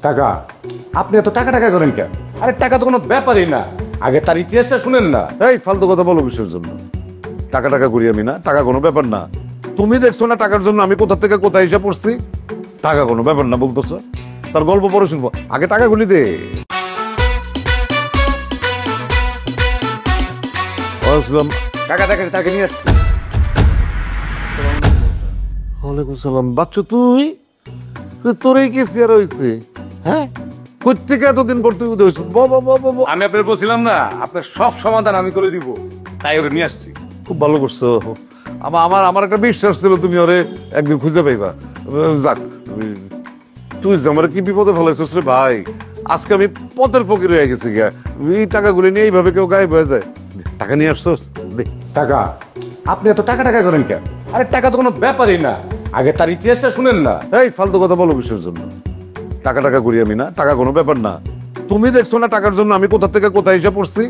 টাকা? আপনি এত টাকা টাকা করেন কেন? আরে টাকা তো কোনো ব্যাপারই না, আগে তার ইতিহাসটা শুনেন না। এই ফালতু কথা বলো কিসের জন্য? টাকা টাকা করি আমি না, টাকা কোনো ব্যাপার না। তুমি দেখছো না টাকার জন্য আমি কোথা থেকে কোথায় এসে পড়ছি? টাকা কোনো ব্যাপার না বলতেছো? তার গল্প পরে শুনবো, আগে টাকাগুলি দে। টাকা টাকা টাকা নিয়ে আসছি। ওয়ালাইকুম সালাম। বাচ্চু তুই তোরই কি চেয়ার হয়েছে? হ্যাঁ, কোথেকে এতদিন পর তুই উদয়? আমি আপনার বলছিলাম না, আপনার সব সমাধান আমি করে দিব, তাই ওরে নিয়ে আসছি। খুব ভালো করছো। আমার আমার একটা বিশ্বাস ছিল তুমি ওরে একদিন খুঁজে পাইবা। যাক, তুই যে আমার কি বিপদে ফেলাইছিস রে ভাই। আজকে আমি পথের ফকির হয়ে গেছি গিয়া। এই টাকাগুলি নিয়ে এইভাবে কেউ গায়েব হয়ে যায়? টাকা নিয়ে আসছোস? টাকা? আপনি এত টাকা টাকা করেন কেন? আরে টাকা তো কোনো ব্যাপারই না, আগে তার ইতিহাসটা শুনেন না। এই ফালতু কথা বলো কিসের জন্য? টাকা টাকা করি আমি না, টাকা কোনো ব্যাপার না। তুমি দেখছো না টাকার জন্য আমি কোথা থেকে কোথায় এসে পড়ছি?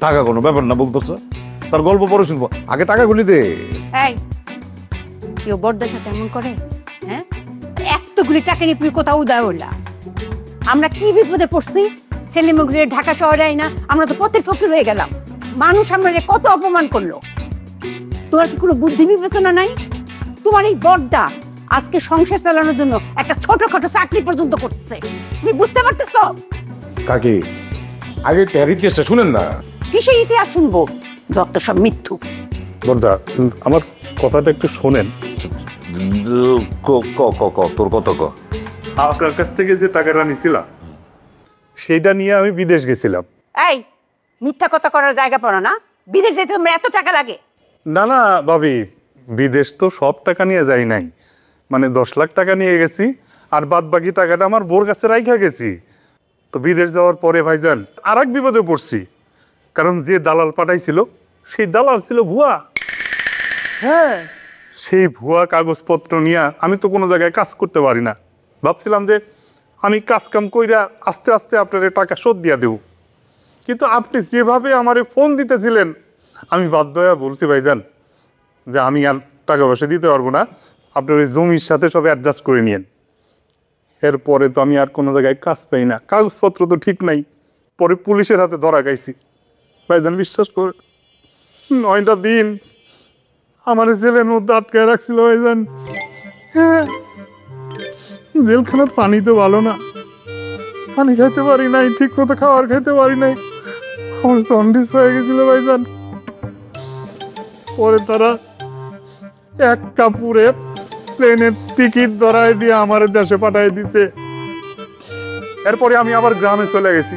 টাকা কোনো ব্যাপার না বলতেছো? তার গল্প পরে শুনবো, আগে টাকাগুলি দে। এই কেউ বড়দের সাথে এমন করে? হ্যাঁ, এতগুলি টাকা নিয়ে তুমি কোথাও উদয় হইলা? আমরা কি বিপদে পড়ছি? ছেলে মেয়ে ঢাকা শহরে আই না, আমরা তো পথের ফকির হয়ে গেলাম। মানুষ আমাদের কত অপমান করলো। তোমার কি কোনো বুদ্ধি বিবেচনা নাই? তোমার এই বড়দা আজকে সংসার চালানোর জন্য একটা ছোটখাটো চাকরি পর্যন্ত করতেছে, তুমি বুঝতে পারতেছ? কাকি, আগে তার ইতিহাসটা শুনেন না। কিসের ইতিহাস শুনবো? যত সব মিথ্যু। বড়দা, আমার কথাটা একটু শোনেন। তোর কত ক? আপনার কাছ থেকে যে টাকাটা নিছিলাম সেইটা নিয়ে আমি বিদেশ গেছিলাম। এই মিথ্যা কথা করার জায়গা পড়ো না। বিদেশ যেতে তোমার এত টাকা লাগে? না না ভাবি, বিদেশ তো সব টাকা নিয়ে যাই নাই, মানে 10 লাখ টাকা নিয়ে গেছি, আর বাদ বাকি টাকাটা আমার বোর কাছে রাইখা গেছি। তো বিদেশ যাওয়ার পরে ভাইজান আর এক বিপদে পড়ছি, কারণ যে দালাল পাঠাইছিল সেই দালাল ছিল ভুয়া। হ্যাঁ, সেই ভুয়া কাগজপত্র নিয়ে আমি তো কোনো জায়গায় কাজ করতে পারি না। ভাবছিলাম যে আমি কাজ কাম কইরা আস্তে আস্তে আপনার টাকা শোধ দিয়া দেব, কিন্তু আপনি যেভাবে আমারে ফোন দিতেছিলেন আমি বাধ্য হয়ে বলছি ভাইজান যে আমি আর টাকা পয়সা দিতে পারবো না, আপনার ওই জমির সাথে সব অ্যাডজাস্ট করে নিয়েন। এরপরে তো আমি আর কোনো জায়গায় কাজ পাই না, কাগজপত্র তো ঠিক নাই। পরে পুলিশের হাতে ধরা খাইছি ভাইজান। বিশ্বাস করে 9টা দিন আমার জেলের মধ্যে আটকায় রাখছিল ভাইজান। হ্যাঁ, জেলখানার পানি তো ভালো না, পানি খাইতে পারি নাই, ঠিক মতো খাবার খাইতে পারি নাই, আমার জন্ডিস হয়ে গেছিল ভাইজান। পরে তারা এক কাপড়ে প্লেনের টিকিট ধরায় দিয়ে আমার দেশে পাঠাই দিতে। এরপরে আমি আবার গ্রামে চলে গেছি।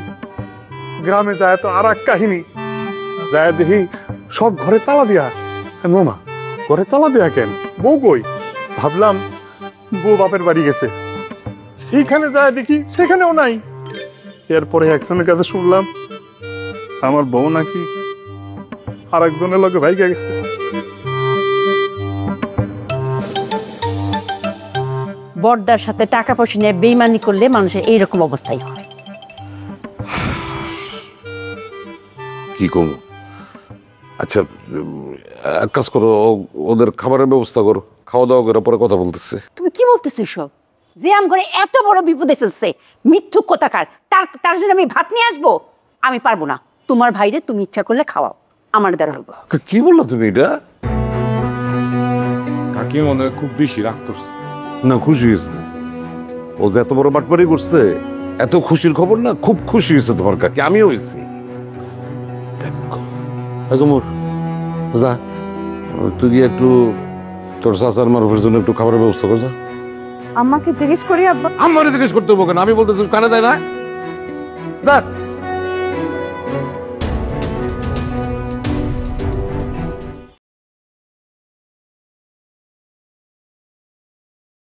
গ্রামে যায় তো আর এক কাহিনী, যায় দেখি সব ঘরে তালা দিয়া। মামা, ঘরে তালা দেয়া কেন? বউ কই? ভাবলাম বউ বাপের বাড়ি গেছে। সেইখানে যায় দেখি সেখানেও নাই। এরপরে একজনের কাছে শুনলাম আমার বউ নাকি আর একজনের লোকে ভাইগা গেছে। বড়দার সাথে টাকা পয়সা নিয়ে বেইমানি করলে মানুষের এইরকম অবস্থাই হয়। কি করবো? আচ্ছা, এক কাজ করো, ওদের খাবারের ব্যবস্থা করো, খাওয়া দাওয়া করে পরে কথা বলতেছে। তুমি কি বলতেছো সব? যে আম করে এত বড় বিপদে ফেলছে, মিথ্যুক কোথাকার, তার জন্য আমি ভাত নিয়ে আসবো? আমি পারবো না। তোমার ভাইরে তুমি ইচ্ছা করলে খাওয়াও, আমার দ্বারা হবো। কি বললো তুমি এটা? কাকি মনে হয় খুব বেশি রাগ করছে। না, খুশি হয়েছে। ও যে এত বড় বাটপারি করছে, এত খুশির খবর না, খুব খুশি হয়েছে তোমার কাকি। আমিও হয়েছি। যা, তুই গিয়ে একটু তোর চাচার মারুফের জন্য একটু খাবারের ব্যবস্থা কর। যা। আমাকে জিজ্ঞেস করি আব্বা? আমারে জিজ্ঞেস করতে হবো কেন? আমি বলতেছি কানে যায় না? যা।